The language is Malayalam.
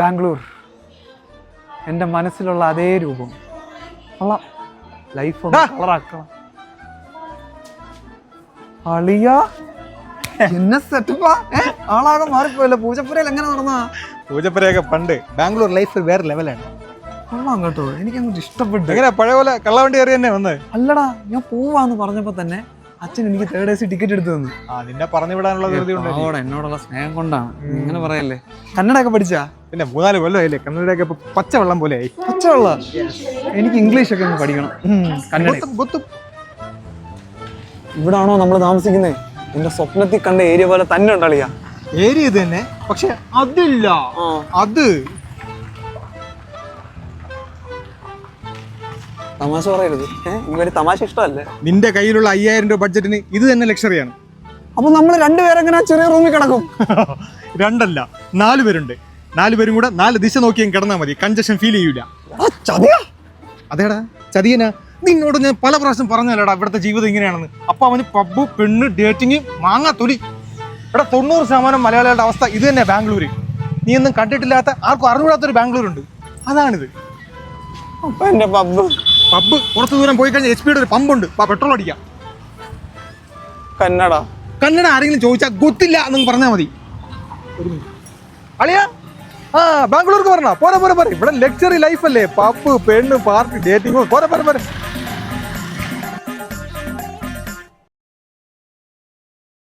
ബാംഗ്ലൂർ എൻ്റെ മനസ്സിലുള്ള അതേ രൂപം. ലൈഫ് ഒന്ന് കളറാക്കണം. അളിയ എന്നെ സെറ്റപ്പാ. ആളാകെ മാറിപ്പോയല്ലോ. പൂജപ്പുരയിൽ എങ്ങനെ നടന്നാ? പൂജപ്പുരയൊക്കെ പണ്ട്. ബാംഗ്ലൂർ ലൈഫ് വേറെ ലെവലാണ്. കൊള്ളാം കേട്ടോ, എനിക്കങ്ങോട്ട് ഇഷ്ടപ്പെട്ടു. എങ്ങനെ പഴയ പോലെ കള്ളവണ്ടി കയറി തന്നെ വന്ന്? അല്ലടാ, ഞാൻ പോവാന്ന് പറഞ്ഞപ്പോ തന്നെ അച്ഛൻ എനിക്ക് 3rd AC ടിക്കറ്റ് എടുത്തു തന്നു. നിന്നെ പറഞ്ഞു വിടാനുള്ള എന്നോടുള്ള സ്നേഹം കൊണ്ടാണ്. ഇങ്ങനെ പറയല്ലേ. കന്നഡ ഒക്കെ പഠിച്ചാ? പിന്നെ 3-4 കൊല്ലമായില്ലേ കന്നഡയൊക്കെ ഇപ്പൊ പച്ചവെള്ളം പോലെ ആയി. പച്ചവെള്ളം? എനിക്ക് ഇംഗ്ലീഷ് ഒക്കെ ഒന്ന് പഠിക്കണം. കന്നഡ. ഇവിടാണോ നമ്മൾ താമസിക്കുന്നേ? എന്റെ സ്വപ്നത്തിൽ കണ്ട ഏരിയ പോലെ തന്നെ ഉണ്ടളിയാ. ഏരിയ ഇത് തന്നെ, പക്ഷെ അതില്ല. അത് തമാശ പറയരുത്. എനിക്ക് തമാശ ഇഷ്ടമല്ലേ? നിന്റെ കയ്യിലുള്ള 5000 രൂപ ബഡ്ജറ്റിന് ഇത് തന്നെ ലക്ഷറിയാണ്. അപ്പൊ നമ്മൾ 2 പേരെങ്ങനെ ചെറിയ റൂമിൽ കിടക്കും? 2 അല്ല 4 പേരുണ്ട്. 4 പേരും കൂടെ 4 ദിശ നോക്കിയും കിടന്നാൽ മതി. കൺജഷൻ ഫീൽ ചെയ്യൂല. അതേടാ ചതിയനാ. നിന്നോട് ഞാൻ പല പ്രാവശ്യം പറഞ്ഞല്ലേടാ ഇവിടുത്തെ ജീവിതം ഇങ്ങനെയാണെന്ന്. അപ്പൊ അവന് പബ്ബ്, പെണ്ണ്, ഡേറ്റിങ്, മാങ്ങാ തൊലി. ഇവിടെ 90% മലയാളികളുടെ അവസ്ഥ ഇത് തന്നെ. ബാംഗ്ലൂര് നീ ഒന്നും കണ്ടിട്ടില്ലാത്ത, ആർക്കും അറിഞ്ഞൂടാത്തൊരു ബാംഗ്ലൂർ ഉണ്ട്. അതാണിത്. അപ്പൊ എന്റെ പബ്ബ് കുറച്ച് ദൂരം പോയി കഴിഞ്ഞാൽ HP ഒരു പമ്പുണ്ട്. പെട്രോൾ അടിക്കാം. കന്നഡ ആരെങ്കിലും ചോദിച്ചാൽ ಗೊತ್ತಿಲ್ಲ എന്നൊന്നും പറഞ്ഞാൽ മതി. അളിയാ, ബാംഗ്ലൂർക്ക് പറഞ്ഞ പോരെ. ഇവിടെ ലക്ഷറി ലൈഫ് അല്ലേ. പബ്ബ്, പെണ്ണ്, പാർട്ടി, ഡേറ്റിംഗ്. പോരെ.